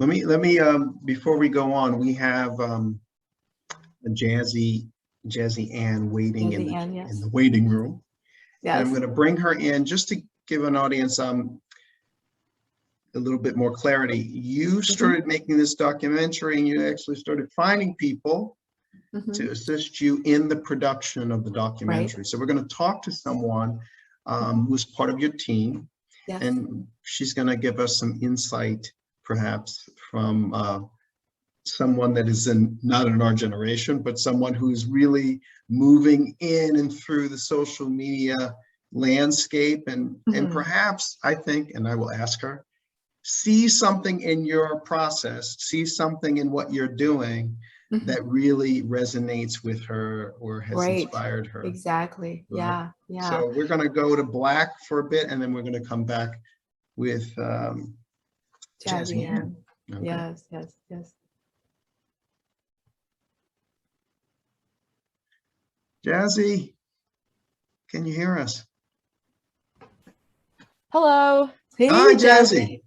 Let me before we go on, we have Jazzy Ann waiting in the waiting room. Yes. And I'm going to bring her in just to give an audience a little bit more clarity. You started making this documentary, and you actually started finding people to assist you in the production of the documentary. Right. So we're going to talk to someone who's part of your team, and she's going to give us some insight, perhaps from someone that is not in our generation, but someone who's really moving in and through the social media landscape, and perhaps, I think, and I will ask her, see something in your process, see something in what you're doing that really resonates with her or has inspired her. Exactly. Yeah. So we're going to go to black for a bit, and then we're going to come back with Jazzy Ann. Okay. Yes. Jazzy, can you hear us? Hello. Hey, hi, Jazzy.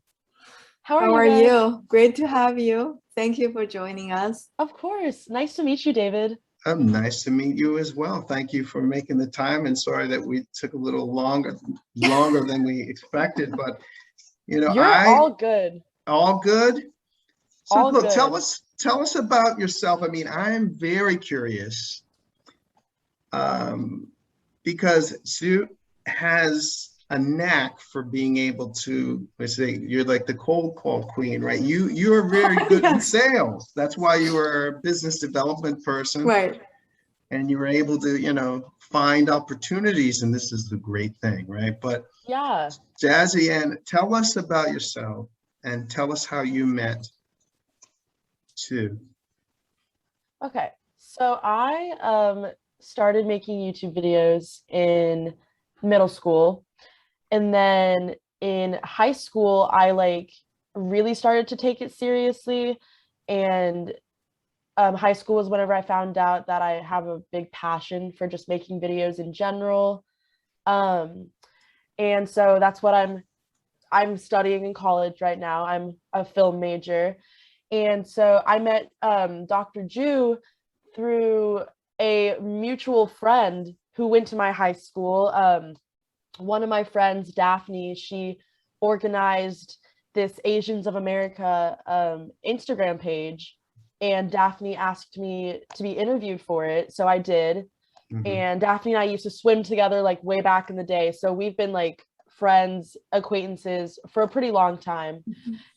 How are you? Great to have you. Thank you for joining us. Of course. Nice to meet you, David. Nice to meet you as well. Thank you for making the time, and sorry that we took a little longer than we expected, but you know, you're all good. All good. So all look, good. tell us about yourself. I mean, I'm very curious because Zhu has a knack for being able to, let's say, you're like the cold call queen, right? You're very good in sales. That's why you were a business development person, right? And you were able to, you know, find opportunities, and this is the great thing, right? But yeah, Jazzy Ann, tell us about yourself and tell us how you met Zhu. Okay, so I started making YouTube videos in middle school. And then in high school, I really started to take it seriously. And high school was whenever I found out that I have a big passion for just making videos in general. And so that's what I'm studying in college right now. I'm a film major. And so I met Dr. Zhu through a mutual friend who went to my high school. One of my friends, Daphne, she organized this Asians of America Instagram page, and Daphne asked me to be interviewed for it. So I did. And Daphne and I used to swim together like way back in the day. So we've been like friends, acquaintances for a pretty long time.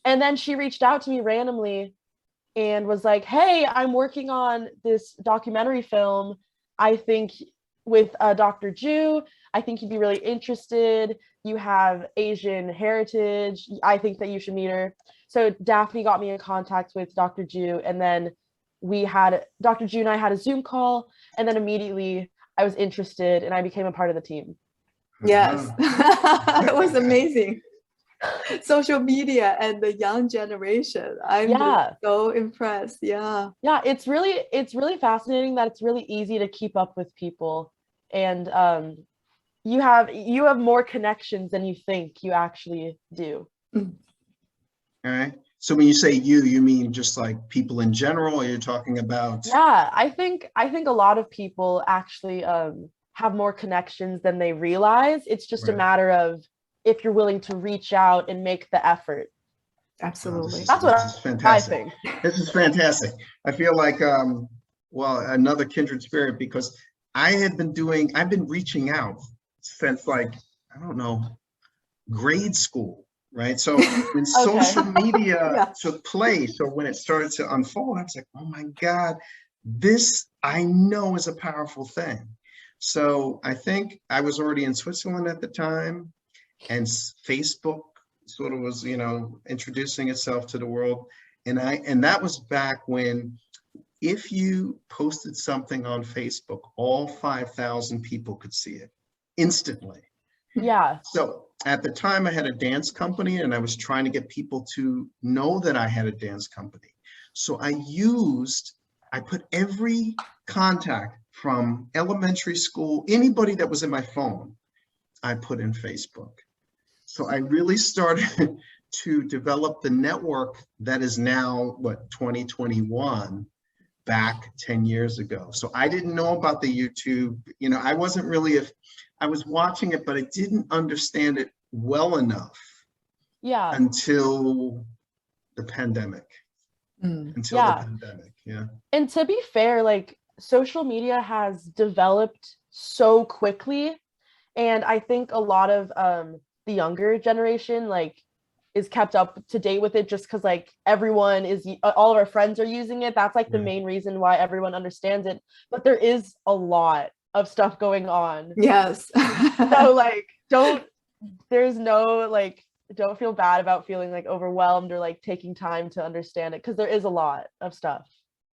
And then she reached out to me randomly and was like, hey, I'm working on this documentary film, I think, with Dr. Zhu. I think you'd be really interested. You have Asian heritage. I think that you should meet her. So Daphne got me in contact with Dr. Zhu, and then Dr. Zhu and I had a Zoom call, and then immediately I was interested and I became a part of the team. Yes, it was amazing. Social media and the young generation. I'm so impressed. Yeah, it's really fascinating that it's really easy to keep up with people, and you have more connections than you think you actually do. All right. So when you say you mean just like people in general, or you're talking about? Yeah, I think a lot of people actually have more connections than they realize. It's just a matter of if you're willing to reach out and make the effort. Absolutely. That's what I think. This is fantastic. I feel like, well, another kindred spirit, because I've been reaching out since like, I don't know, grade school, right? So when social media took place, or when it started to unfold, I was like, oh my God, this I know is a powerful thing. So I think I was already in Switzerland at the time, and Facebook sort of was, you know, introducing itself to the world. And that was back when, if you posted something on Facebook, all 5,000 people could see it instantly. Yeah. So at the time I had a dance company, and I was trying to get people to know that I had a dance company. So I put every contact from elementary school, anybody that was in my phone, I put in Facebook. So I really started to develop the network that is now, what, 2021, back 10 years ago. So I didn't know about the YouTube, you know, I wasn't really, I was watching it, but I didn't understand it well enough. Yeah. Until the pandemic. Until the pandemic, yeah. And to be fair, like, social media has developed so quickly, and I think a lot of the younger generation like is kept up to date with it just because like everyone is, all of our friends are using it. That's like the main reason why everyone understands it. But there is a lot of stuff going on. Yes. So like, don't feel bad about feeling like overwhelmed or like taking time to understand it, because there is a lot of stuff.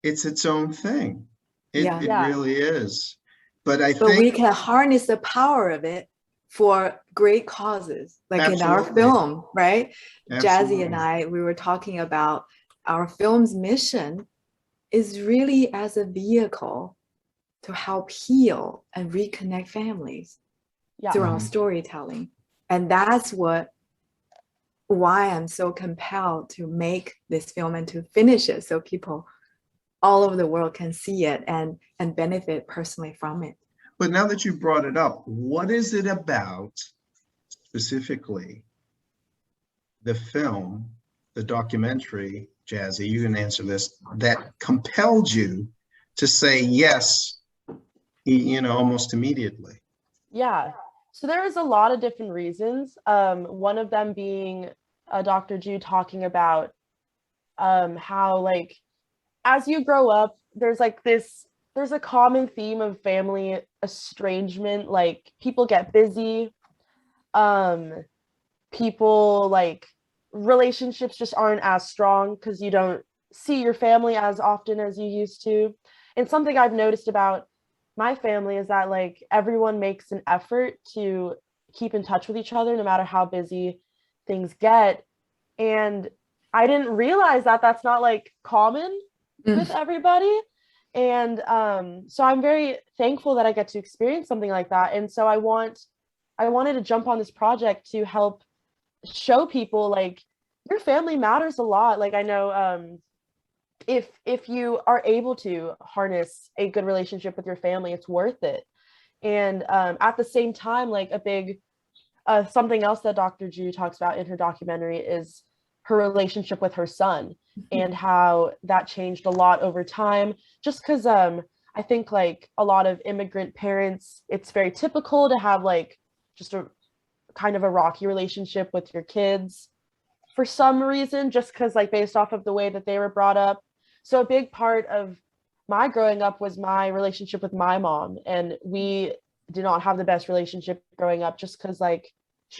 It's its own thing. It really is. But I think we can harness the power of it for great causes, like in our film, right? Jazzy and I, we were talking about our film's mission is really as a vehicle to help heal and reconnect families through our storytelling. And that's why I'm so compelled to make this film and to finish it so people all over the world can see it and benefit personally from it. But now that you brought it up, what is it about specifically the film, the documentary, Jazzy, you can answer this, that compelled you to say yes, you know, almost immediately? Yeah. So there was a lot of different reasons. One of them being Dr. Zhu talking about how like as you grow up, there's a common theme of family estrangement. Like people get busy, people like relationships just aren't as strong because you don't see your family as often as you used to. And something I've noticed about my family is that like everyone makes an effort to keep in touch with each other no matter how busy things get. And I didn't realize that that's not like common with everybody. And so I'm very thankful that I get to experience something like that. And so I wanted to jump on this project to help show people like your family matters a lot. Like I know if you are able to harness a good relationship with your family, it's worth it. And at the same time, like a big something else that Dr. Zhu talks about in her documentary is her relationship with her son and how that changed a lot over time. Just because I think like a lot of immigrant parents, it's very typical to have like just a kind of a rocky relationship with your kids for some reason, just because like based off of the way that they were brought up. So a big part of my growing up was my relationship with my mom, and we did not have the best relationship growing up just because like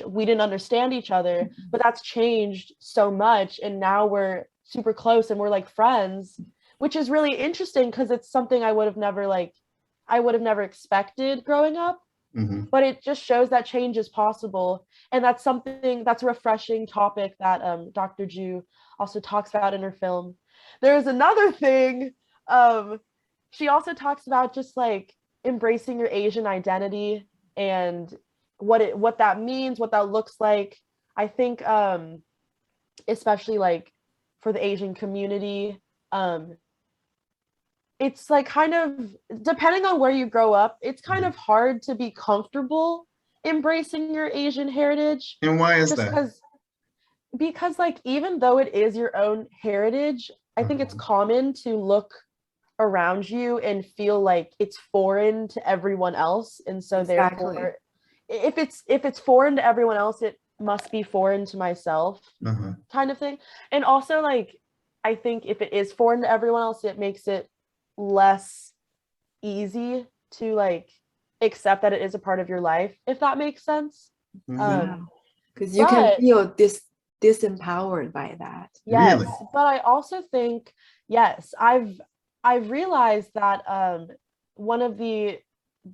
we didn't understand each other. But that's changed so much, and now we're super close and we're like friends, which is really interesting because it's something I would have never expected growing up. But it just shows that change is possible, and that's a refreshing topic that Dr. Zhu also talks about in her film. There's another thing she also talks about, just like embracing your Asian identity and what that means, what that looks like. I think especially like for the Asian community, it's like kind of depending on where you grow up, it's kind of hard to be comfortable embracing your Asian heritage. And why is that? Because like even though it is your own heritage, I think it's common to look around you and feel like it's foreign to everyone else. And so therefore, if it's foreign to everyone else, it must be foreign to myself, kind of thing. And also like I think if it is foreign to everyone else, it makes it less easy to like accept that it is a part of your life, if that makes sense. Because you can feel disempowered by that. Yes, really? But I also think, yes, I've realized that one of the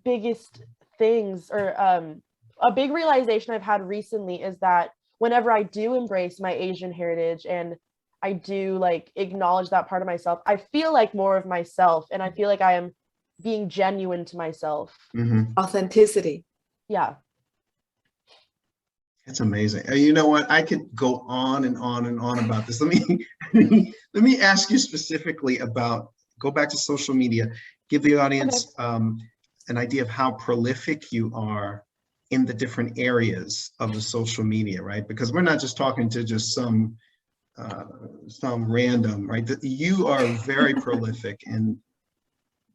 biggest things, or a big realization I've had recently, is that whenever I do embrace my Asian heritage and I do like acknowledge that part of myself, I feel like more of myself, and I feel like I am being genuine to myself. Authenticity. Yeah. That's amazing. You know what? I could go on and on and on about this. Let me ask you specifically about, go back to social media, give the audience an idea of how prolific you are in the different areas of the social media, right? Because we're not just talking to just some random, right? You are very prolific in,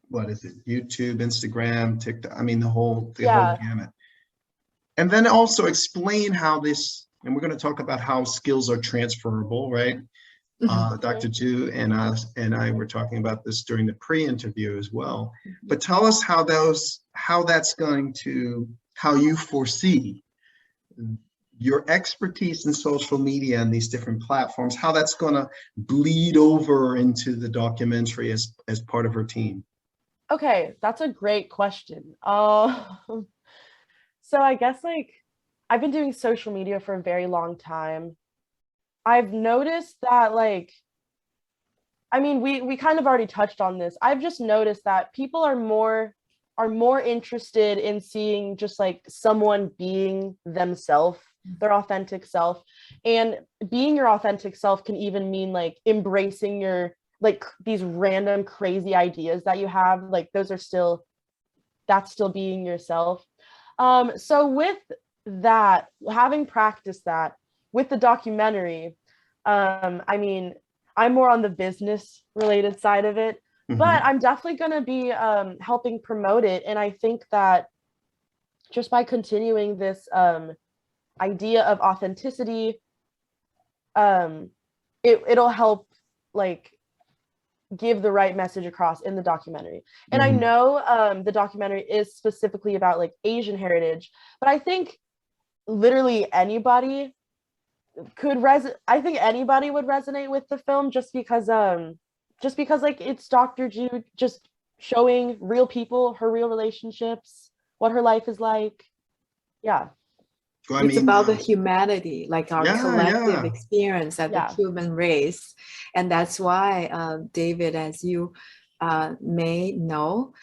what is it? YouTube, Instagram, TikTok. I mean, the whole gamut. And then also explain how this, and we're going to talk about how skills are transferable, right? Dr. Zhu and I were talking about this during the pre-interview as well. But tell us how that's going to, how you foresee your expertise in social media and these different platforms, how that's going to bleed over into the documentary as part of her team. Okay, that's a great question. So I guess like I've been doing social media for a very long time. I've noticed that like, I mean, we kind of already touched on this. I've just noticed that people are more interested in seeing just like someone being themselves, their authentic self. And being your authentic self can even mean like embracing your like these random crazy ideas that you have. Like that's still being yourself. So with that, having practiced that with the documentary, I mean, I'm more on the business related side of it, but I'm definitely going to be helping promote it. And I think that just by continuing this idea of authenticity, it'll help like give the right message across in the documentary. And I know the documentary is specifically about like Asian heritage, but I think literally anybody I think anybody would resonate with the film just because like it's Dr. Zhu just showing real people, her real relationships, what her life is like. Yeah. Well, it's about the humanity, like our collective experience as the human race. And that's why, David, as you may know,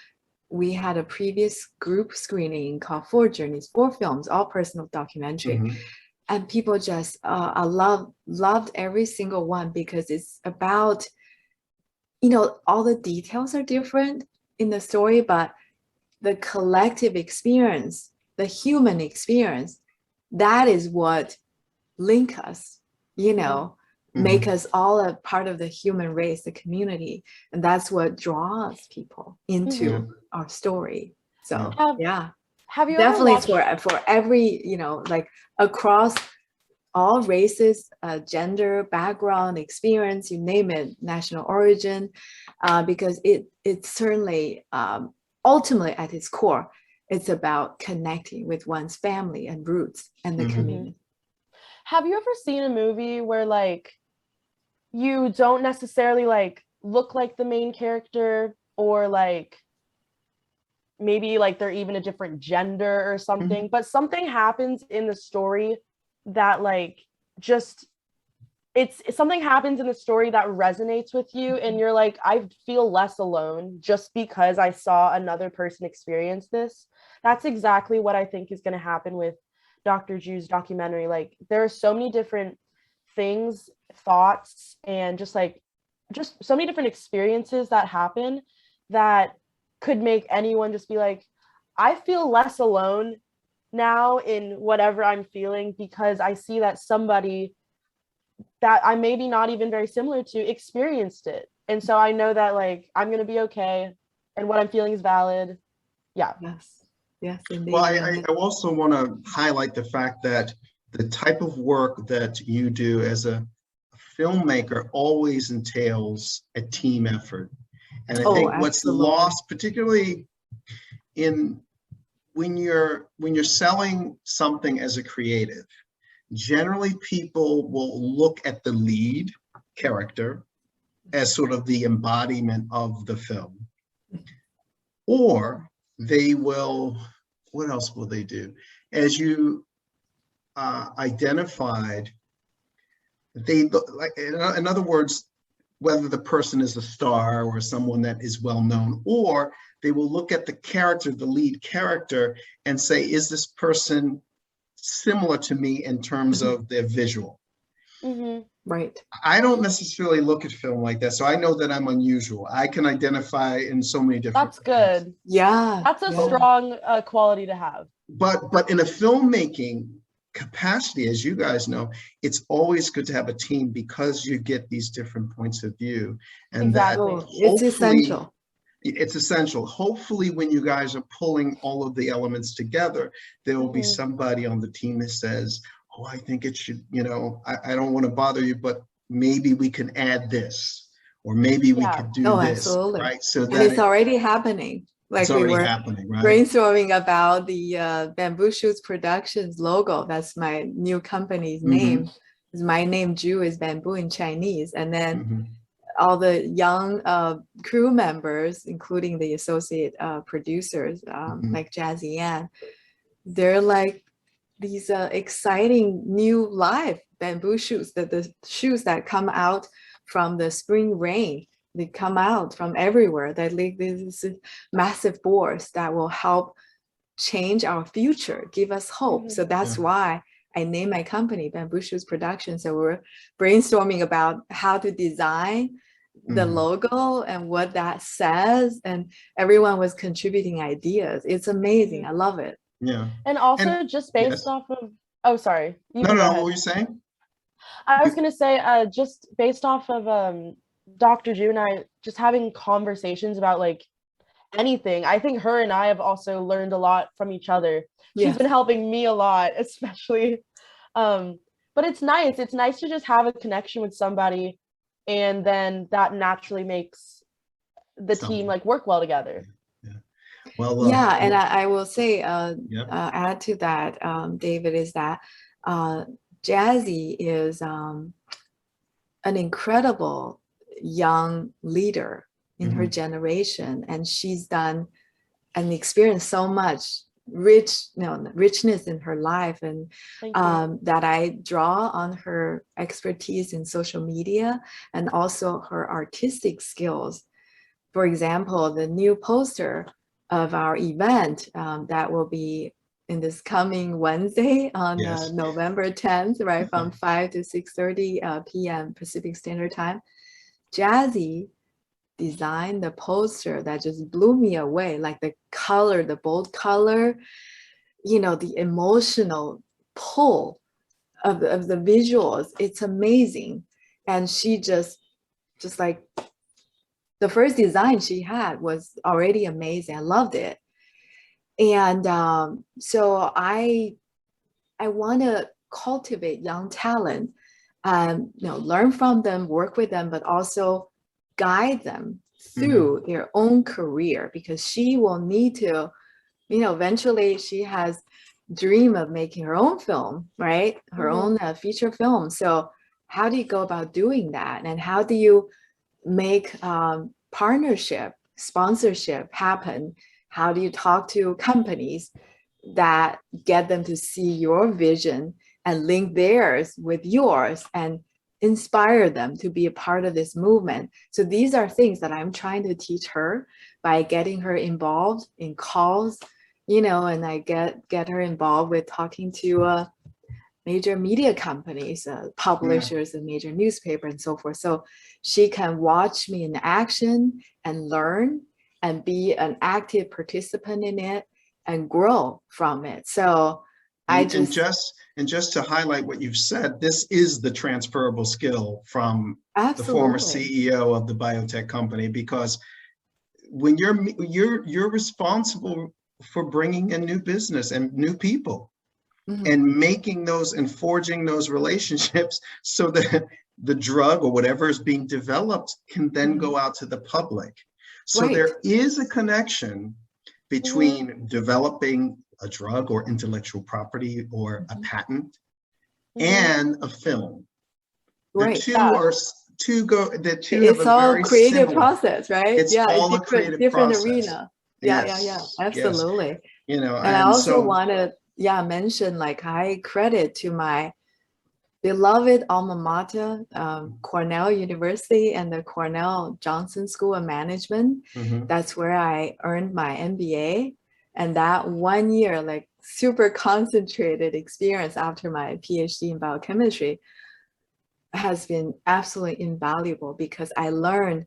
we had a previous group screening called 4 Journeys, 4 films, all personal documentary. And people just loved every single one because it's about, you know, all the details are different in the story, but the collective experience, the human experience, that is what link us, you know, make us all a part of the human race, the community. And that's what draws people into our story. So have you definitely for every, you know, like across all races, gender, background, experience, you name it, national origin, because it's certainly ultimately at its core, it's about connecting with one's family and roots and the community. Have you ever seen a movie where like you don't necessarily like look like the main character, or like maybe like they're even a different gender or something, but something happens in the story that like just it's something happens in the story that resonates with you, and you're like, I feel less alone just because I saw another person experience this? That's exactly what I think is going to happen with Dr. Zhu's documentary. Like there are so many different things, thoughts, and just so many different experiences that happen that could make anyone just be like, I feel less alone now in whatever I'm feeling, because I see that somebody that I maybe not even very similar to experienced it. And so I know that like I'm going to be okay and what I'm feeling is valid. Yeah. Yes, indeed. Well, I also want to highlight the fact that the type of work that you do as a filmmaker always entails a team effort. And I think what's lost, particularly when you're selling something as a creative, generally people will look at the lead character as sort of the embodiment of the film, or they will, what else will they do? As you identified, they like, in other words, whether the person is a star or someone that is well known, or they will look at the character, the lead character, and say, is this person similar to me in terms of their visual. Right. I don't necessarily look at film like that, so I know that I'm unusual. I can identify in so many different That's good. Yeah. That's a strong quality to have. But in a filmmaking capacity, as you guys know, it's always good to have a team because you get these different points of view. And Exactly. It's essential. It's essential. Hopefully, when you guys are pulling all of the elements together, there will be somebody on the team that says, oh, I think it should, you know, I don't want to bother you, but maybe we can add this, or maybe we could do this, absolutely. right? So and that it's already happening. Like it's already happening, right? Brainstorming about the Bamboo Shoots Productions logo. That's my new company's name. My name, Zhu, is bamboo in Chinese. And then all the young crew members, including the associate producers, like JAZZY Ann, they're like these exciting new live bamboo shoots, the shoots that come out from the spring rain. They come out from everywhere. They like these massive boards that will help change our future, give us hope. So that's why I named my company Bamboo Shoots Productions. So we're brainstorming about how to design the logo and what that says. And everyone was contributing ideas. It's amazing. I love it. Yeah. And also just based off of, oh, sorry. No, what were you saying? I was going to say, just based off of Dr. Zhu and I just having conversations about like anything. I think her and I have also learned a lot from each other. She's been helping me a lot, especially. But it's nice. It's nice to just have a connection with somebody, and then that naturally makes the team like work well together. Well, and I will say, add to that, David, is that JAZZY is an incredible young leader in her generation, and she's done and experienced so much richness in her life, and that I draw on her expertise in social media and also her artistic skills. For example, the new poster of our event that will be in this coming Wednesday on November 10th, right, from 5 to 6:30 p.m. Pacific Standard Time. JAZZY designed the poster that just blew me away, like the color, the bold color, you know, the emotional pull of the visuals. It's amazing. And she just like, the first design she had was already amazing. I loved it. And so I want to cultivate young talent and learn from them, work with them, but also guide them through their own career, because she will need to, eventually she has dream of making her own film, right? Her own feature film. So how do you go about doing that? And how do you make partnership, sponsorship happen? How do you talk to companies that get them to see your vision and link theirs with yours and inspire them to be a part of this movement? So these are things that I'm trying to teach her by getting her involved in calls, and I get her involved with talking to major media companies, publishers, and major newspaper and so forth. So she can watch me in action and learn and be an active participant in it and grow from it. So just to highlight what you've said, this is the transferable skill from the former CEO of the biotech company, because when you're responsible for bringing in new business and new people, and making those and forging those relationships so that the drug or whatever is being developed can then go out to the public. So there is a connection between developing a drug or intellectual property or a patent and a film. The two are the two it's have a all very creative similar process, right? It's all a creative different process. Arena. Yeah, absolutely. Yes. And I also want to mention, like, I credit to my beloved alma mater, Cornell University and the Cornell Johnson School of Management. That's where I earned my MBA. And that 1 year, like super concentrated experience after my PhD in biochemistry has been absolutely invaluable, because I learned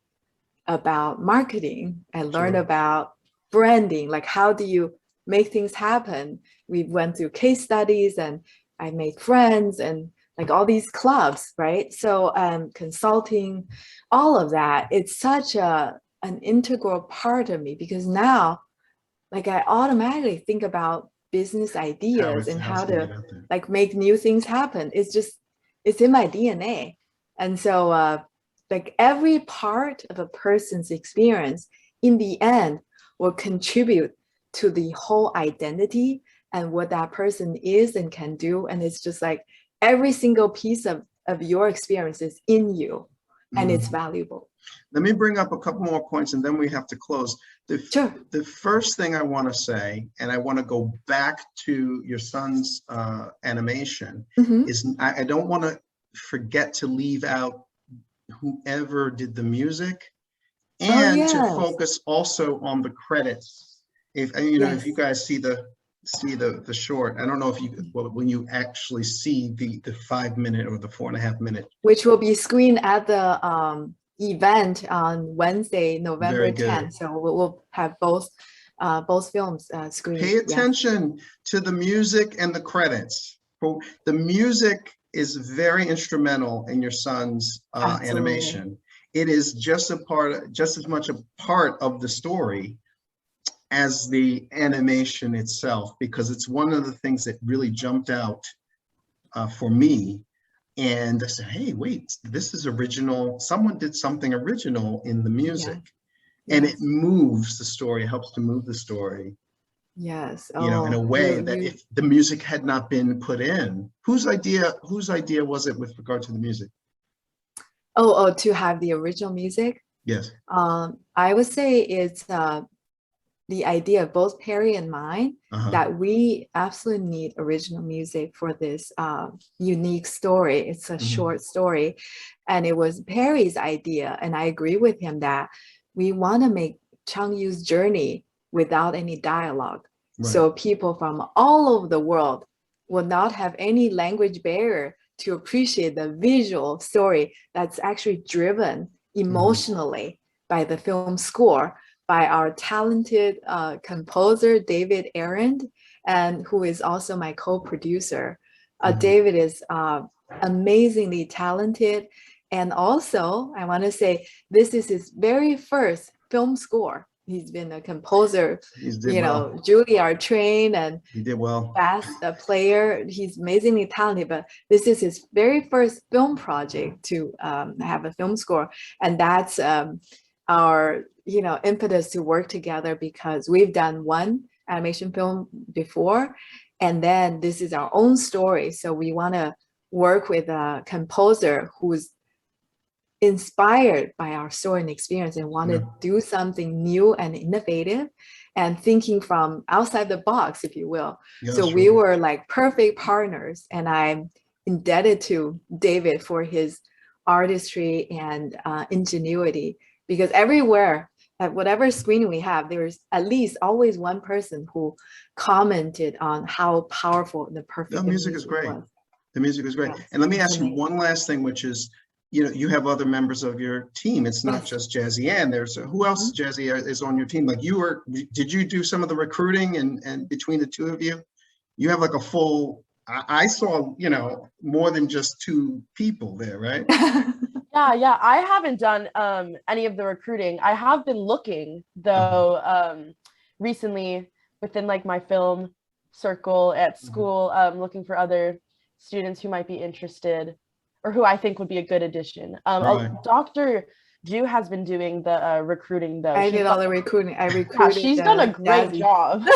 about marketing. I learned about branding, like how do you make things happen. We went through case studies, and I made friends, and like all these clubs, right? So consulting, all of that, it's such an integral part of me, because now like I automatically think about business ideas and how to like make new things happen. It's in my DNA. And so like every part of a person's experience in the end will contribute to the whole identity and what that person is and can do. And it's just like every single piece of your experience is in you, and it's valuable. Let me bring up a couple more points and then we have to close. The first thing I want to say, and I want to go back to your son's animation, is I don't want to forget to leave out whoever did the music, and to focus also on the credits. If you know, if you guys see the short, I don't know if you when you actually see the 5 minute or the 4.5 minute, which will be screened at the event on Wednesday, November 10th. So we'll have both films screened. Pay attention to the music and the credits. The music is very instrumental in your son's animation. It is just as much a part of the story as the animation itself, because it's one of the things that really jumped out for me. And I said, hey, wait, this is original. Someone did something original in the music. And it moves the story, helps to move the story. Yes. You know, in a way that if the music had not been put in, whose idea was it with regard to the music? To have the original music? Yes. I would say it's the idea of both Perry and mine, that we absolutely need original music for this unique story. It's a short story. And it was Perry's idea. And I agree with him that we want to make CHANGYOU'S journey without any dialogue. So people from all over the world will not have any language barrier to appreciate the visual story that's actually driven emotionally by the film score, by our talented composer, David Arend, and who is also my co-producer. David is amazingly talented. And also, I want to say, this is his very first film score. He's been a composer, Juilliard trained, and he did well. Fast player. He's amazingly talented, but this is his very first film project to have a film score. And that's our impetus to work together, because we've done one animation film before, and then this is our own story. So we want to work with a composer who's inspired by our story and experience and want to do something new and innovative and thinking from outside the box, if you will. So we were like perfect partners, and I'm indebted to David for his artistry and ingenuity, because everywhere at whatever screening we have, there's at least always one person who commented on how powerful the perfect music is great. The music is great. And let me ask you one last thing, which is, you have other members of your team. It's not just Jazzy Ann. There's who else, Jazzy, is on your team? Like did you do some of the recruiting and between the two of you? You have like a full, I saw, more than just 2 people there, right? Yeah, I haven't done any of the recruiting. I have been looking though, recently within like my film circle at school, looking for other students who might be interested, or who I think would be a good addition. Dr. Zhu has been doing the recruiting though. I did all the recruiting. I recruited. Yeah, she's done a great job.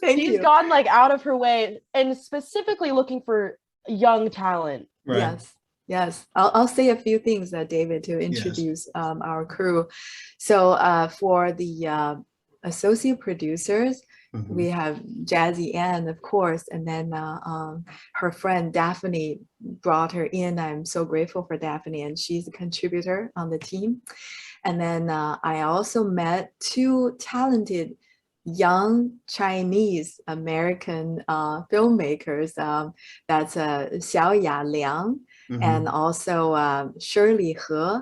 She's gone like out of her way and specifically looking for young talent. Yes. I'll say a few things, David, to introduce our crew. So for the associate producers, we have Jazzy Ann, of course, and then her friend Daphne brought her in. I'm so grateful for Daphne, and she's a contributor on the team. And then I also met 2 talented young Chinese American filmmakers. That's Xiaoya Liang and also Shirley He.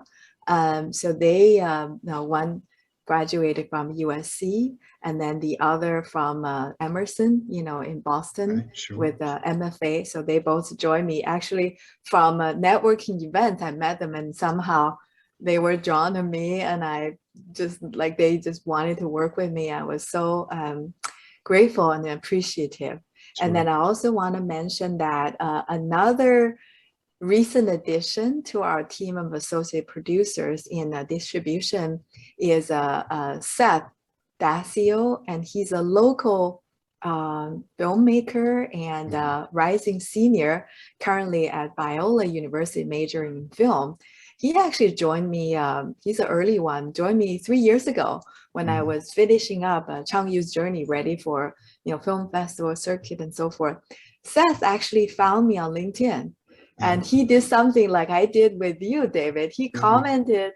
So they, one graduated from USC, and then the other from Emerson, in Boston, with MFA. So they both joined me actually from a networking event. I met them, and somehow they were drawn to me, and I just they just wanted to work with me. I was so grateful and appreciative. Sure. And then I also want to mention that another recent addition to our team of associate producers in distribution is Seth Dacio, and he's a local filmmaker and rising senior, currently at Biola University, majoring in film. He actually joined me, he's an early one, joined me 3 years ago when I was finishing up CHANGYOU'S JOURNEY, ready for film festival circuit and so forth. Seth actually found me on LinkedIn. And he did something like I did with you, David. He commented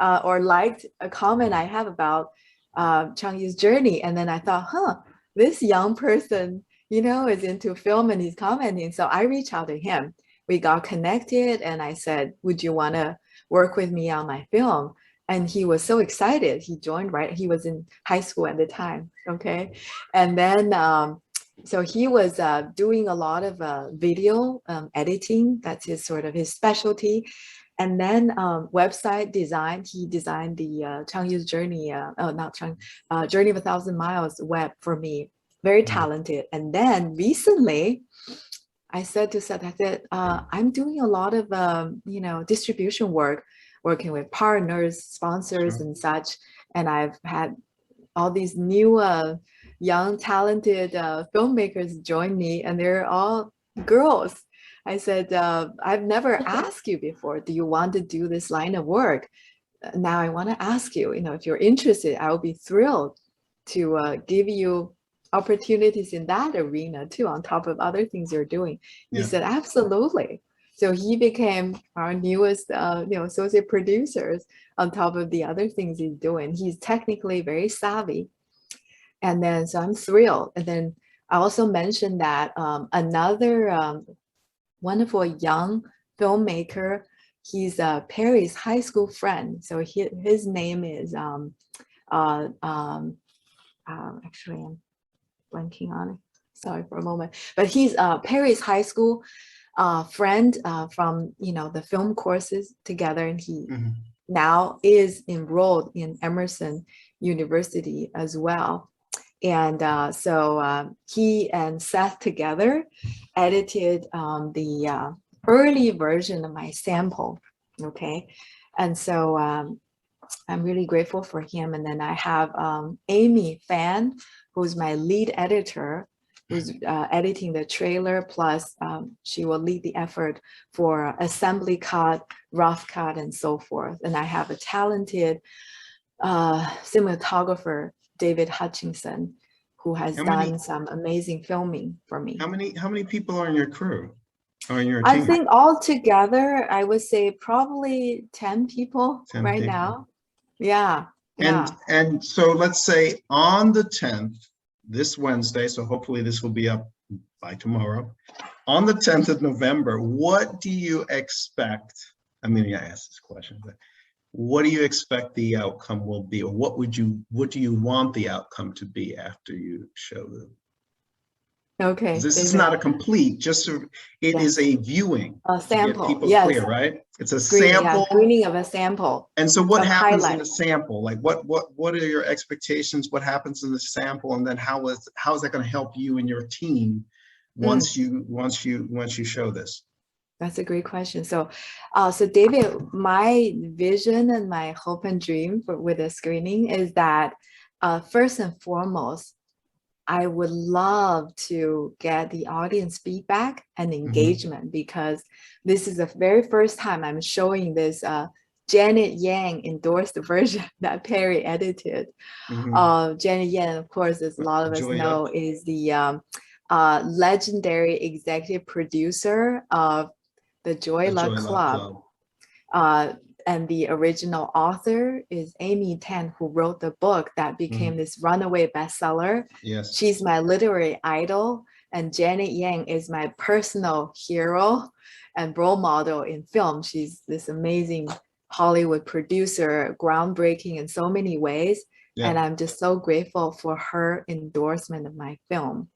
or liked a comment I have about CHANGYOU'S journey. And then I thought, this young person, is into film and he's commenting. So I reached out to him. We got connected and I said, would you want to work with me on my film? And he was so excited. He joined, right? He was in high school at the time. Okay. And then so he was doing a lot of video editing. That's his specialty. And then website design. He designed the CHANGYOU'S Journey, Journey of 1,000 Miles web for me. Very talented. And then recently, I said to Seth, I'm doing a lot of distribution work, working with partners, sponsors, and such. And I've had all these new young, talented filmmakers join me, and they're all girls. I said, I've never asked you before, do you want to do this line of work? Now I want to ask you, if you're interested, I will be thrilled to give you opportunities in that arena too, on top of other things you're doing. He said, absolutely. So he became our newest, associate producers on top of the other things he's doing. He's technically very savvy. And then, so I'm thrilled. And then I also mentioned that another wonderful young filmmaker, he's Perry's high school friend. So his name is, actually I'm blanking on it. Sorry for a moment. But he's Perry's high school friend from, the film courses together. And he now is enrolled in Emerson University as well. And so he and Seth together edited the early version of my sample, okay? And so I'm really grateful for him. And then I have Amy Fan, who's my lead editor, who's editing the trailer, plus she will lead the effort for assembly cut, rough cut, and so forth. And I have a talented cinematographer, David Hutchinson, who has done some amazing filming for me. How many people are in your crew? Or in your team? I think all together, I would say probably 10 people 10 right people. now. Yeah. And so let's say on the 10th, this Wednesday, so hopefully this will be up by tomorrow. On the 10th of November, what do you expect? I mean, I asked this question, but what do you expect the outcome will be, or what do you want the outcome to be after you show them? Okay. This is not a complete, it is a viewing. A sample, to get people clear, right? It's a screening, sample. Screening of a sample. And so what happens in highlight. the sample? Like what are your expectations? What happens in the sample? And then how is that going to help you and your team once you show this? That's a great question. So, so David, my vision and my hope and dream with the screening is that first and foremost, I would love to get the audience feedback and engagement, because this is the very first time I'm showing this Janet Yang endorsed version that Perry edited. Janet Yang, of course, as a lot of us know, is the legendary executive producer of the Joy Luck Club. And the original author is Amy Tan, who wrote the book that became this runaway bestseller. Yes. She's my literary idol. And Janet Yang is my personal hero and role model in film. She's this amazing Hollywood producer, groundbreaking in so many ways. Yeah. And I'm just so grateful for her endorsement of my film.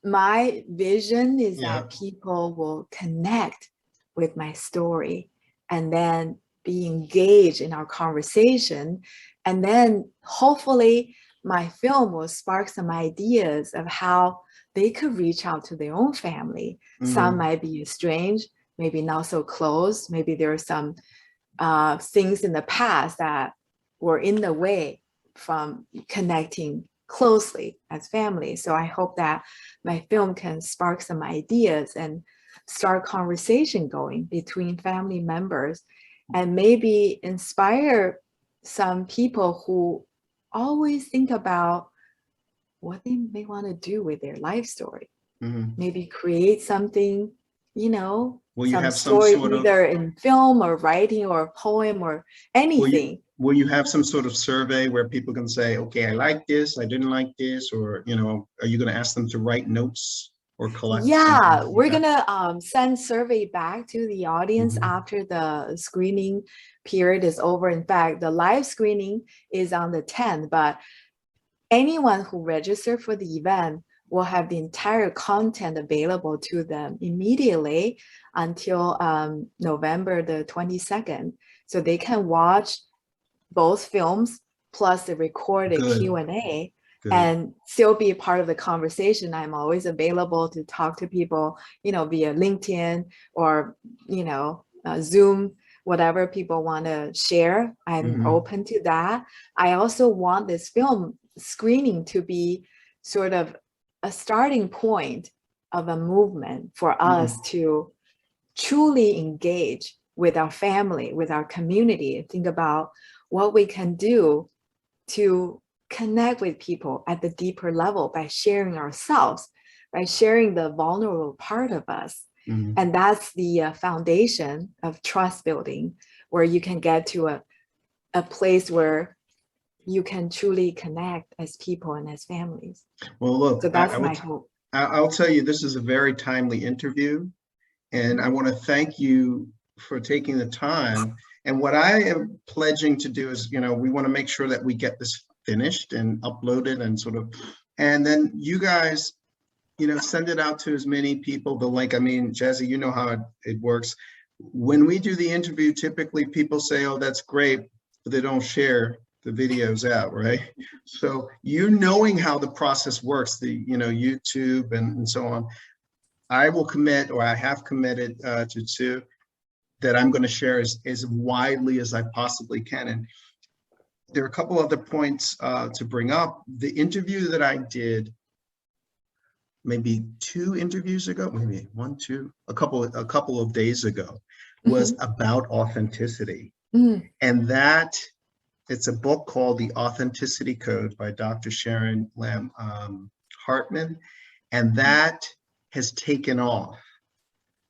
My vision is that people will connect with my story and then be engaged in our conversation. And then hopefully my film will spark some ideas of how they could reach out to their own family. Some might be estranged, maybe not so close. Maybe there are some things in the past that were in the way from connecting closely as family. So I hope that my film can spark some ideas and start conversation going between family members and maybe inspire some people who always think about what they may want to do with their life story. Maybe create something, you know, some story either in film or writing or poem or anything. Will you have some sort of survey where people can say, okay, I like this, I didn't like this, or, you know, are you going to ask them to write notes or collect? Yeah, we're going to send survey back to the audience after the screening period is over. In fact, the live screening is on the 10th, but anyone who registered for the event will have the entire content available to them immediately until November the 22nd. So they can watch both films plus the recorded Q&A and still be a part of the conversation. I'm always available to talk to people, you know, via LinkedIn or, you know, Zoom, whatever people want to share. I'm open to that. I also want this film screening to be sort of a starting point of a movement for us to truly engage with our family, with our community, and think about what we can do to connect with people at the deeper level by sharing ourselves, by sharing the vulnerable part of us. And that's the foundation of trust building, where you can get to a place where you can truly connect as people and as families. Well, look, so that's my hope. I'll tell you, this is a very timely interview, and I want to thank you for taking the time. And what I am pledging to do is, you know, we want to make sure that we get this finished and uploaded and sort of, and then you guys, you know, send it out to as many people, the link. I mean, Jazzy, you know how it works. When we do the interview, typically people say, oh, that's great, but they don't share the videos out, right? So you knowing how the process works, the, you know, YouTube and so on, I will commit, or I have committed to that I'm going to share as widely as I possibly can. And there are a couple other points to bring up. The interview that I did maybe 2 interviews ago, maybe 1, 2, a couple of days ago, was about authenticity. And that, it's a book called The Authenticity Code by Dr. Sharon Lamb Hartman, and that has taken off.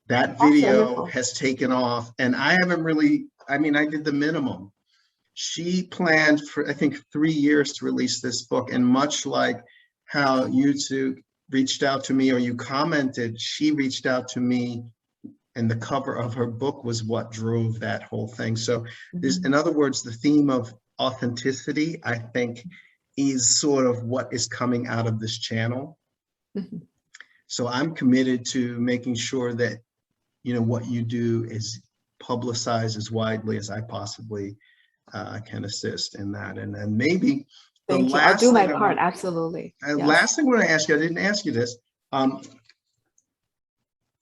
That video has taken off, and I haven't really, I mean, I did the minimum. She planned for, I think, 3 years to release this book, and much like how you two reached out to me or you commented, she reached out to me, and the cover of her book was what drove that whole thing. So this, in other words, the theme of authenticity, I think, is sort of what is coming out of this channel. So I'm committed to making sure that, you know, what you do is publicized as widely as I possibly can assist in that. And then maybe Thank you. I'll do my part. Absolutely. Last thing I want to ask you, I didn't ask you this. Tell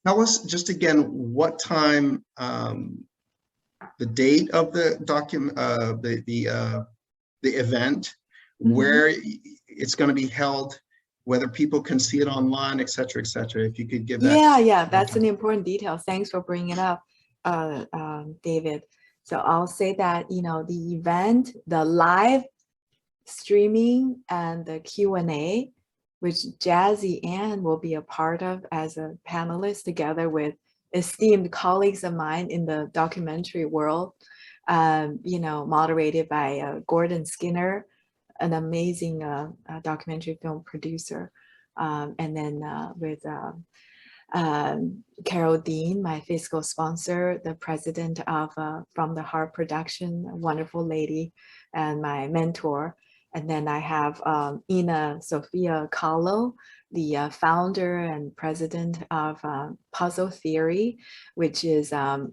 us just again what time, the date of the document, the event, where it's going to be held, whether people can see it online, et cetera, et cetera. If you could give that. Yeah, that's an important detail. Thanks for bringing it up, David. So I'll say that, you know, the event, the live streaming and the Q&A which Jazzy Ann will be a part of as a panelist together with esteemed colleagues of mine in the documentary world, moderated by Gordon Skinner, an amazing documentary film producer. And then with Carol Dean, my fiscal sponsor, the president of From the Heart Production, a wonderful lady, and my mentor. And then I have Ina Sophia Kahlo, the founder and president of Puzzle Theory, which is a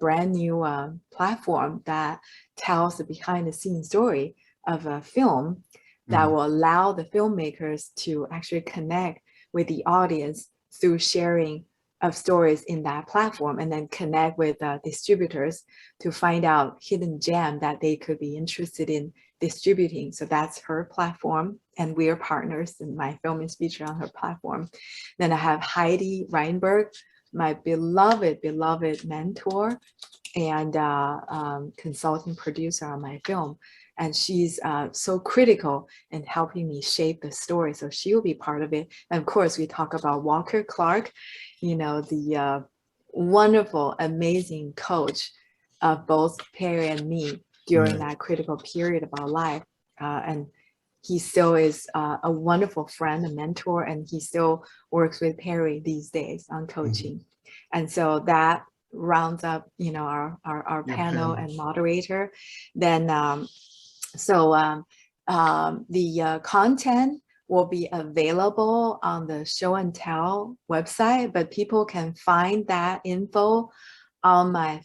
brand new platform that tells the behind the scenes story of a film that will allow the filmmakers to actually connect with the audience through sharing of stories in that platform, and then connect with distributors to find out hidden gem that they could be interested in distributing. So that's her platform, and we are partners, and my film is featured on her platform. Then I have Heidi Reinberg, my beloved mentor and consulting producer on my film. And she's so critical in helping me shape the story. So she will be part of it. And of course, we talk about Walker Clark, the wonderful, amazing coach of both Perry and me during that critical period of our life. And he still is a wonderful friend, a mentor, and he still works with Perry these days on coaching. And so that rounds up, our panel and moderator. Then, the content will be available on the Show and Tell website, but people can find that info on my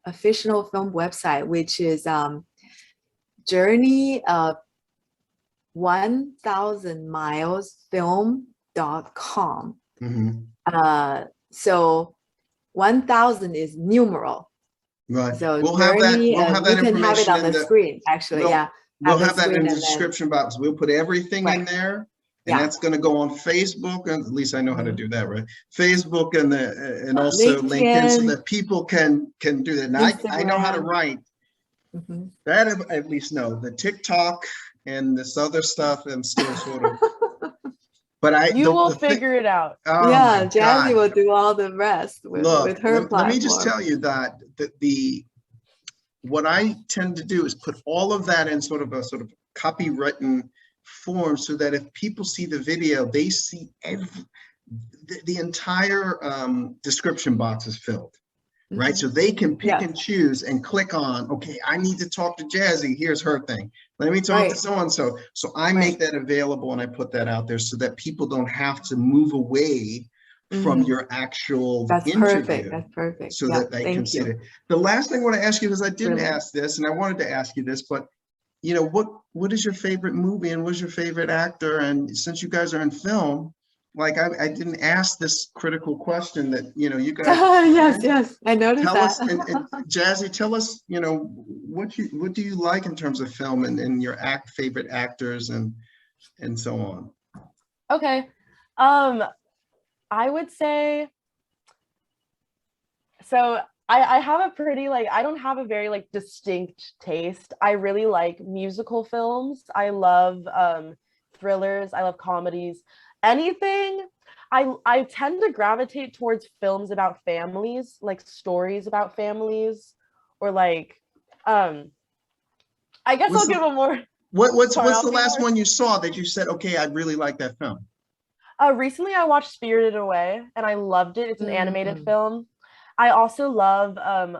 official film website, which is Journey of 1000milesfilm.com. So 1000 is numeral. Right. So we'll have that you can have it on the screen, actually. We'll have that in the description box. We'll put everything in there, and that's going to go on Facebook. And at least I know how to do that, right? Facebook and also LinkedIn, so that people can do that. Now, I know how to write. That I at least know. The TikTok and this other stuff, I'm still sort of. But you will figure it out. Oh yeah, Jazzy will do all the rest with her platform. Let me just tell you that what I tend to do is put all of that in sort of a copywritten form, so that if people see the video, they see the entire description box is filled. Right, so they can pick and choose and click on, okay, I need to talk to Jazzy, here's her thing. Let me talk to so-and-so. So I make that available, and I put that out there so that people don't have to move away from your actual interview. That's perfect. So that they can see it. The last thing I want to ask you is, I didn't ask this, and I wanted to ask you this, but what is your favorite movie, and what's your favorite actor? And since you guys are in film, like I didn't ask this critical question that you guys. yes, I noticed tell that. us, and Jazzy, tell us, what do you like in terms of film, and your favorite actors and so on. Okay, I would say. So I have a pretty I don't have a very distinct taste. I really like musical films. I love thrillers. I love comedies. Anything. I tend to gravitate towards films about families, like stories about families, or I guess I'll give a more. What's the last one you saw that you said, okay, I really like that film? Recently I watched Spirited Away, and I loved it. It's an animated film. I also love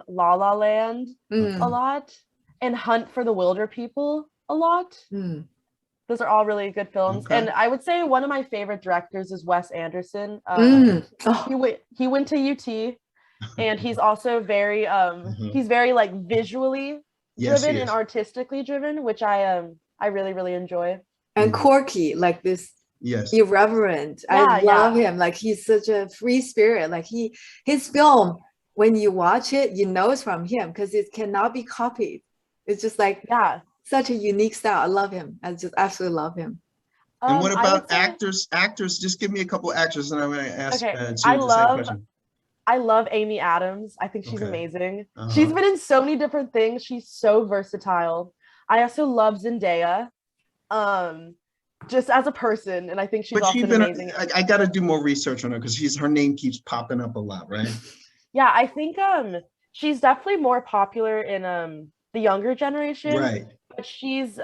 La La Land a lot, and Hunt for the Wilder People a lot. Those are all really good films. Okay. And I would say one of my favorite directors is Wes Anderson. He went to UT, and he's also very he's very visually driven and artistically driven, which I really, really enjoy. And quirky, like this. Yes, irreverent. I love him. He's such a free spirit. His film, when you watch it, it's from him, because it cannot be copied. It's just such a unique style. I love him. I just absolutely love him. And what about actors? Just give me a couple of actors, and I'm going to ask you the same question. I love Amy Adams. I think she's amazing. She's been in so many different things. She's so versatile. I also love Zendaya. just as a person, and I think she's But also amazing. I got to do more research on her because her name keeps popping up a lot, right? Yeah, I think she's definitely more popular in the younger generation. Right. But she's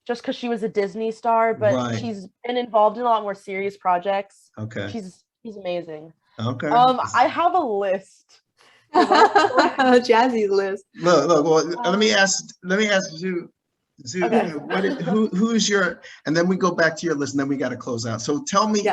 just because she was a Disney star, but Right. she's been involved in a lot more serious projects. Okay. She's amazing. Okay. I have a list. Jazzy's list. Look. Well, let me ask Zhu. Okay. Who's your? And then we go back to your list, and then we got to close out. So tell me,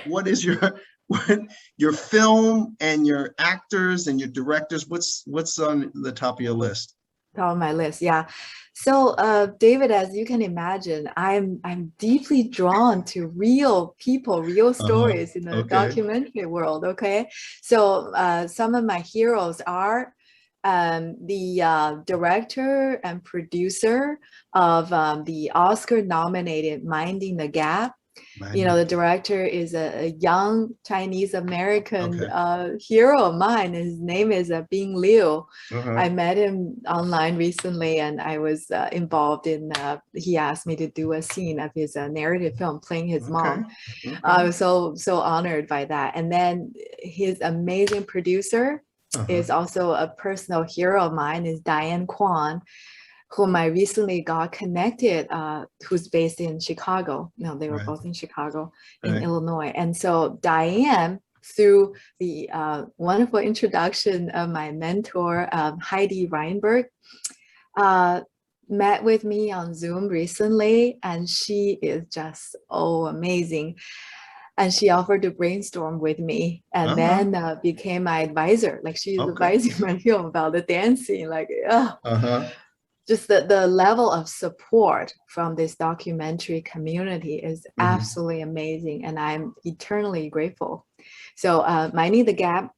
what is your film and your actors and your directors? What's on the top of your list? On my list, yeah. So David, as you can imagine, I'm deeply drawn to real people, real stories in the documentary world. Okay, so some of my heroes are the director and producer of the Oscar-nominated Minding the Gap. You know, the director is a young Chinese American hero of mine. His name is Bing Liu. I met him online recently, and I was involved in. He asked me to do a scene of his narrative film playing his mom. I was so honored by that. And then his amazing producer is also a personal hero of mine. Is Diane Kwan, whom I recently got connected, who's based in Chicago. No, they were both in Chicago, in Illinois. And so Diane, through the wonderful introduction of my mentor, Heidi Reinberg, met with me on Zoom recently, and she is just amazing. And she offered to brainstorm with me, and then became my advisor. Like, she's advising my film about the dancing. Like, just the level of support from this documentary community is absolutely amazing, and I'm eternally grateful. So Minding the Gap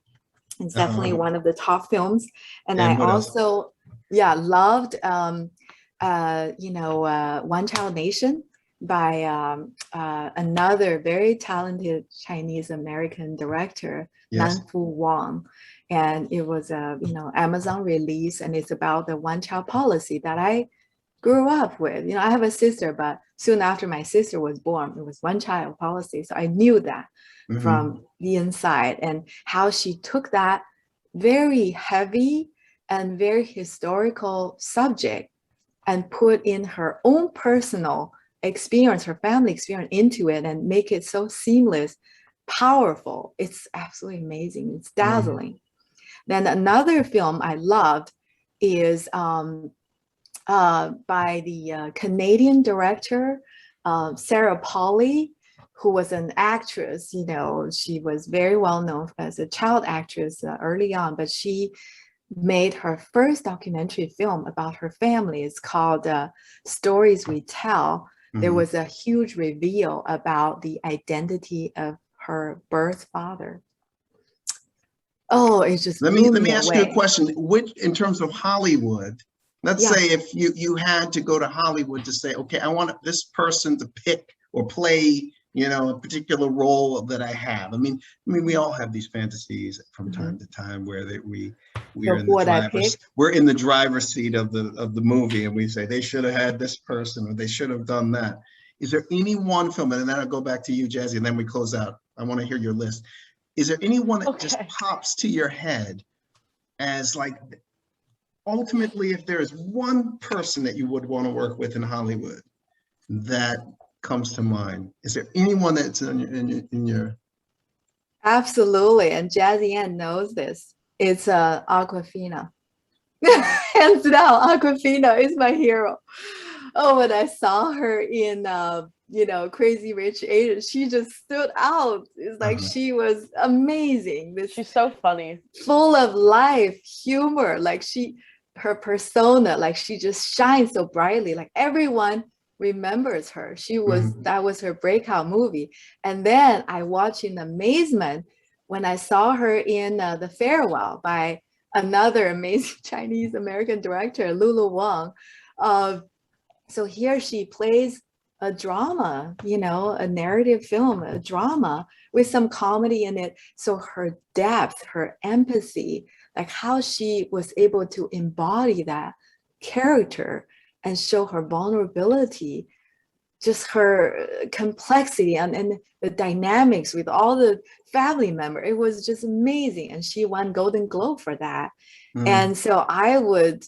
is definitely one of the top films, and I also loved One Child Nation by another very talented Chinese American director, Nanfu Wang. And it was a Amazon release, and it's about the one-child policy that I grew up with. I have a sister, but soon after my sister was born, it was one-child policy. So I knew that from the inside, and how she took that very heavy and very historical subject and put in her own personal experience, her family experience into it, and make it so seamless, powerful. It's absolutely amazing. It's dazzling. Then another film I loved is by the Canadian director, Sarah Polley, who was an actress. She was very well known as a child actress early on, but she made her first documentary film about her family. It's called Stories We Tell. There was a huge reveal about the identity of her birth father. It's just let me ask you a question. Which, in terms of Hollywood, let's say if you had to go to Hollywood to say, okay, I want this person to pick or play, a particular role that I have. I mean, we all have these fantasies from time to time where we're in the driver's seat of the movie, and we say they should have had this person or they should have done that. Is there any one film, and then I'll go back to you, Jazzy, and then we close out. I want to hear your list. Is there anyone that just pops to your head as, like, ultimately, if there is one person that you would want to work with in Hollywood that comes to mind? Is there anyone that's in your? Absolutely, and Jazzy Ann knows this. It's Aquafina. Hands down, Aquafina is my hero. When I saw her in Crazy Rich Asians, she just stood out. It's like she was amazing. She's so funny, full of life, humor. Like, her persona, like, she just shines so brightly. Like, everyone remembers her. That was her breakout movie. And then I watched in amazement when I saw her in The Farewell by another amazing Chinese American director, Lulu Wang. So here she plays a drama, a narrative film, a drama with some comedy in it. So her depth, her empathy, like how she was able to embody that character and show her vulnerability, just her complexity and the dynamics with all the family members. It was just amazing. And she won Golden Globe for that. And so I would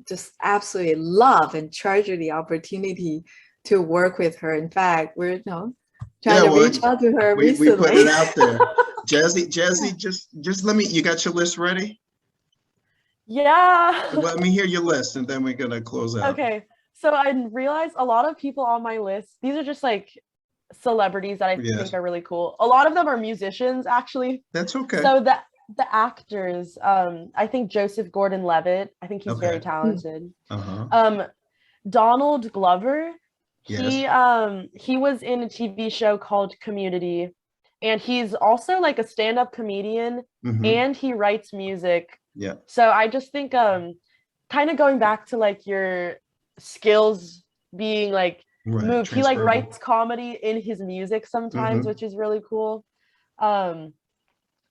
just absolutely love and treasure the opportunity to work with her. In fact, we're trying to reach out to her recently. We put it out there. Jazzy, just let me, you got your list ready? Yeah. Let me hear your list and then we're gonna close out. Okay. So I realized a lot of people on my list, these are just like celebrities that I think are really cool. A lot of them are musicians, actually. That's okay. So the actors, I think Joseph Gordon-Levitt, I think he's very talented. Donald Glover, he was in a TV show called Community, and he's also like a stand-up comedian, and he writes music. Yeah. So I just think kind of going back to like your skills being like moved. He like writes comedy in his music sometimes, which is really cool.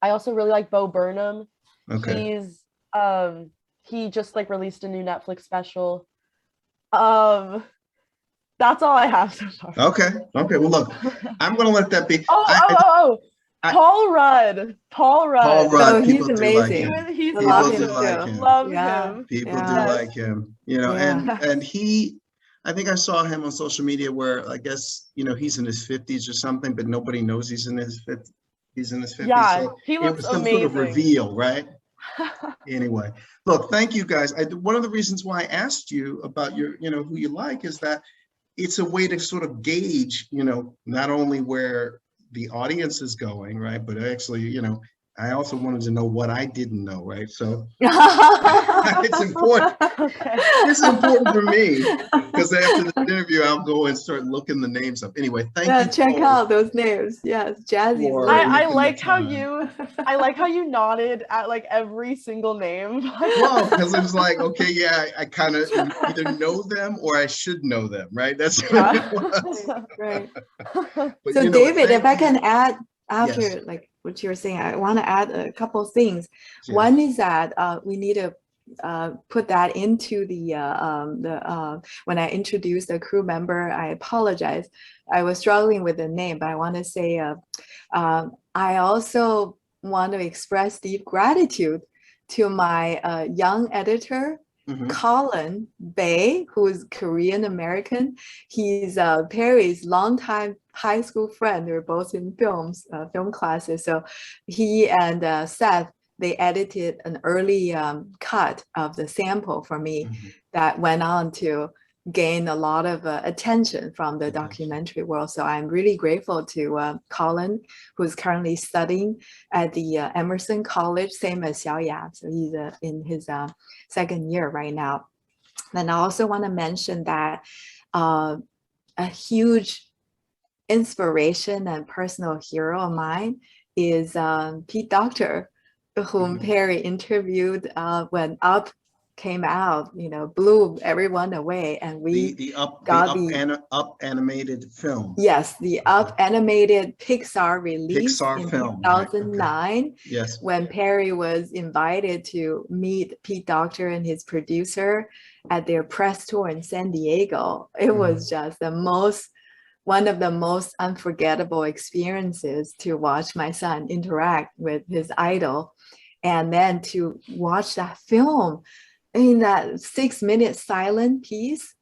I also really like Bo Burnham. Okay. He just like released a new Netflix special. That's all I have so far. Okay. Well, look, I'm gonna let that be. Paul Rudd. Oh, he's amazing. People do like him. People do like him. You know, and he, I think I saw him on social media where I guess, you know, he's in his 50s or something, but nobody knows he's in his 50s. He's in his 50s. Yeah, so he looks it was some amazing. sort of reveal, right? Anyway, look, thank you guys. One of the reasons why I asked you about your, you know, who you like is that it's a way to sort of gauge, you know, not only where the audience is going, right? But actually, you know, I also wanted to know what I didn't know, right? So it's important. It's important for me because after the interview, I'll go and start looking the names up. Anyway, thank you. Check out those names. Yes, Jazzy. I like how you nodded at like every single name. Well, because it was like, okay, yeah, I kind of either know them or I should know them, right? That's what it was. Right. But, so you know, David, if I can add after like what you were saying, I want to add a couple of things. Yes. One is that we need to put that into the when I introduced a crew member. I apologize. I was struggling with the name, but I want to say I also want to express deep gratitude to my young editor, Colin Bay, who is Korean American. He's Perry's longtime high school friend. They're both in film classes. So he and Seth, they edited an early cut of the sample for me that went on to gain a lot of attention from the documentary world. So I'm really grateful to Colin, who's currently studying at the Emerson College, same as Xiaoya. So he's in his second year right now. And I also want to mention that a huge inspiration and personal hero of mine is Pete Docter, whom Perry interviewed when Up came out, you know, blew everyone away, and we the Up animated film. Yes, the Up animated Pixar release in film, 2009. Okay. Yes, when Perry was invited to meet Pete Docter and his producer at their press tour in San Diego. It was just one of the most unforgettable experiences to watch my son interact with his idol, and then to watch that film in that 6-minute silent piece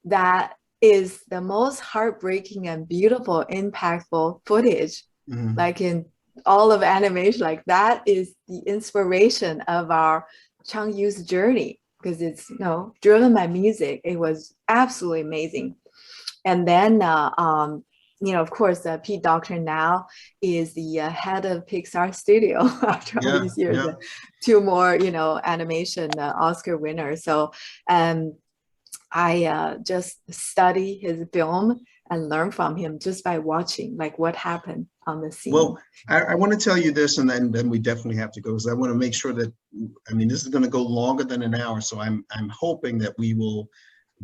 that is the most heartbreaking and beautiful, impactful footage, like in all of animation. Like that is the inspiration of our CHANGYOU'S journey, because it's, you know, driven by music. It was absolutely amazing. And then, you know, of course, Pete Docter now is the head of Pixar Studio after all these years. 2 more, you know, animation Oscar winners. So I just study his film and learn from him just by watching, like, what happened on the scene. Well, I want to tell you this, and then we definitely have to go, because I want to make sure that, I mean, this is going to go longer than an hour. So I'm hoping that we will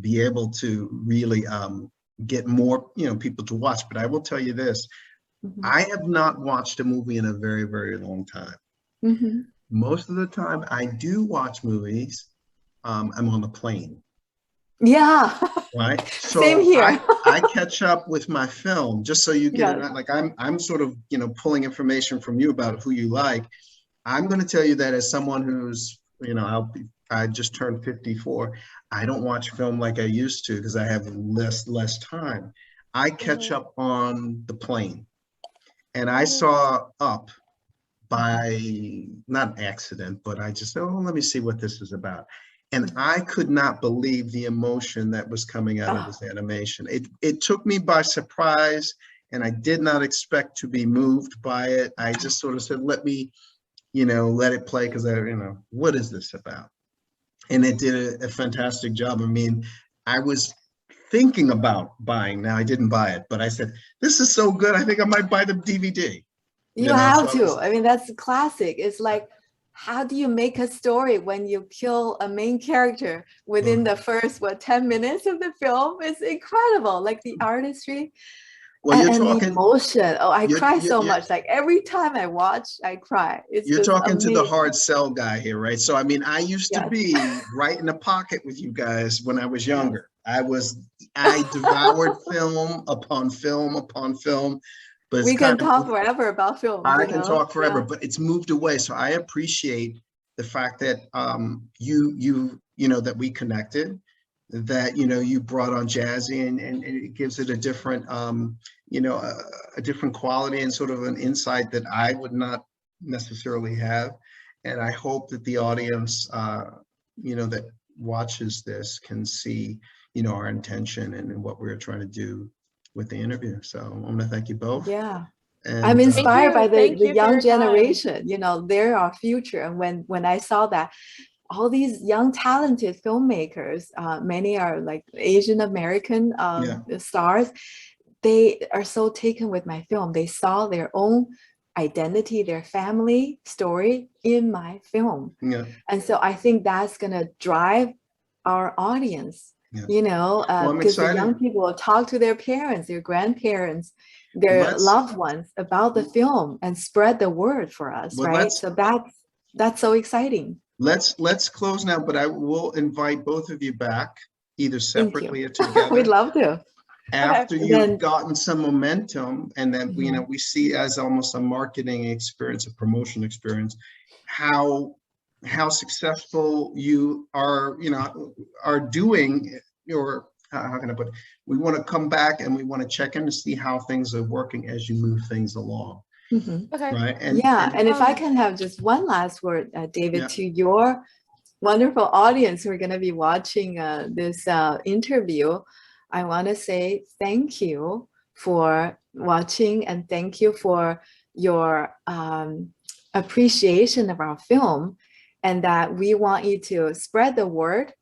be able to really get more, you know, people to watch. But I will tell you this, I have not watched a movie in a very, very long time. Most of the time I do watch movies, I'm on the plane. Yeah. Right. So Same here. I I catch up with my film, just so you get it. Like I'm sort of, you know, pulling information from you about who you like. I'm going to tell you that as someone who's, you know, I just turned 54. I don't watch film like I used to because I have less time. I catch up on the plane, and I saw Up by not accident, but I just, oh, let me see what this is about. And I could not believe the emotion that was coming out of this animation. It took me by surprise, and I did not expect to be moved by it. I just sort of said, let me, you know, let it play, because you know, what is this about? And it did a fantastic job. I mean, I was thinking about buying. Now I didn't buy it, but I said, this is so good, I think I might buy the DVD. You have to. I mean, that's classic. It's like, how do you make a story when you kill a main character within the first, 10 minutes of the film? It's incredible. Like the artistry and the emotion. Oh, I cry so much. Like every time I watch, I cry. You're talking to the hard sell guy here, right? So, I mean, I used to be right in the pocket with you guys when I was younger. I devoured film upon film upon film. But we can talk forever about film. I can talk forever, but it's moved away. So I appreciate the fact that you know, that we connected, that, you know, you brought on Jazzy, and it gives it a different, you know, a different quality and sort of an insight that I would not necessarily have. And I hope that the audience, you know, that watches this can see, you know, our intention and what we're trying to do with the interview. So I want to thank you both. Yeah. And, I'm inspired by the young generation. You know, they're our future. And when I saw that all these young talented filmmakers, many are like Asian American stars, they are so taken with my film. They saw their own identity, their family story in my film. Yeah. And so I think that's gonna drive our audience. Yeah. You know, because the young people will talk to their parents, their grandparents, their loved ones about the film and spread the word for us, right? So that's so exciting. Let's close now, but I will invite both of you back, either separately or together. We'd love to. After you've gotten some momentum, and then you know, we see as almost a marketing experience, a promotion experience, how successful you are, you know, are doing, or how can I put it? We want to come back and we want to check in to see how things are working as you move things along. Okay. Right. And if I can have just one last word, David, to your wonderful audience who are going to be watching this interview, I want to say thank you for watching, and thank you for your appreciation of our film, and that we want you to spread the word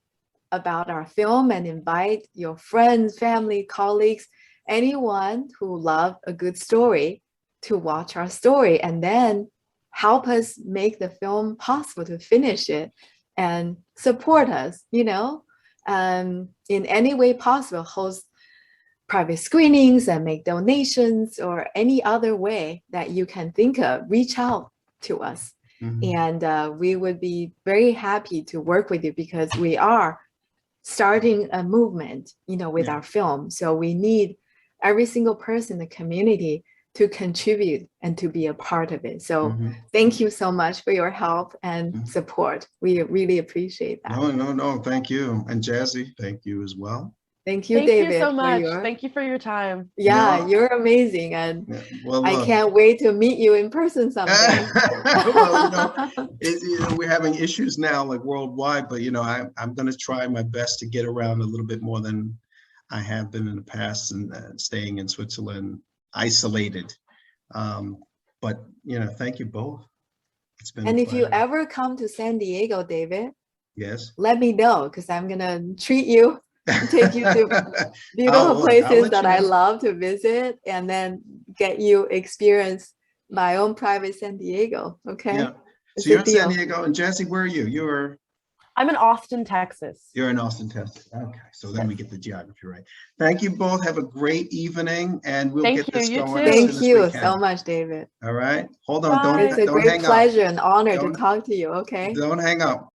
about our film and invite your friends, family, colleagues, anyone who loves a good story to watch our story, and then help us make the film possible, to finish it and support us, you know, in any way possible, host private screenings and make donations, or any other way that you can think of, reach out to us. And we would be very happy to work with you, because we are starting a movement, you know, with our film. So we need every single person in the community to contribute and to be a part of it. So thank you so much for your help and support. We really appreciate that. No, thank you. And Jazzy, thank you as well. Thank you, David. Thank you so much. Thank you for your time. Yeah, you're amazing. And I can't wait to meet you in person someday. Well, you know, we're having issues now, like worldwide, but, you know, I'm going to try my best to get around a little bit more than I have been in the past, and staying in Switzerland, isolated. But, you know, thank you both. It's been and if you ever come to San Diego, David, let me know, because I'm going to treat you. Take you to beautiful places that I love to visit, and then get you experience my own private San Diego. Okay. Yeah. So you're in San Diego, and Jazzy, where are you? I'm in Austin, Texas. You're in Austin, Texas. Okay. So then we get the geography right. Thank you both. Have a great evening, and we'll get this going. Thank you so much, David. All right. Hold on. Don't hang up. It's a great pleasure and honor to talk to you. Okay. Don't hang up.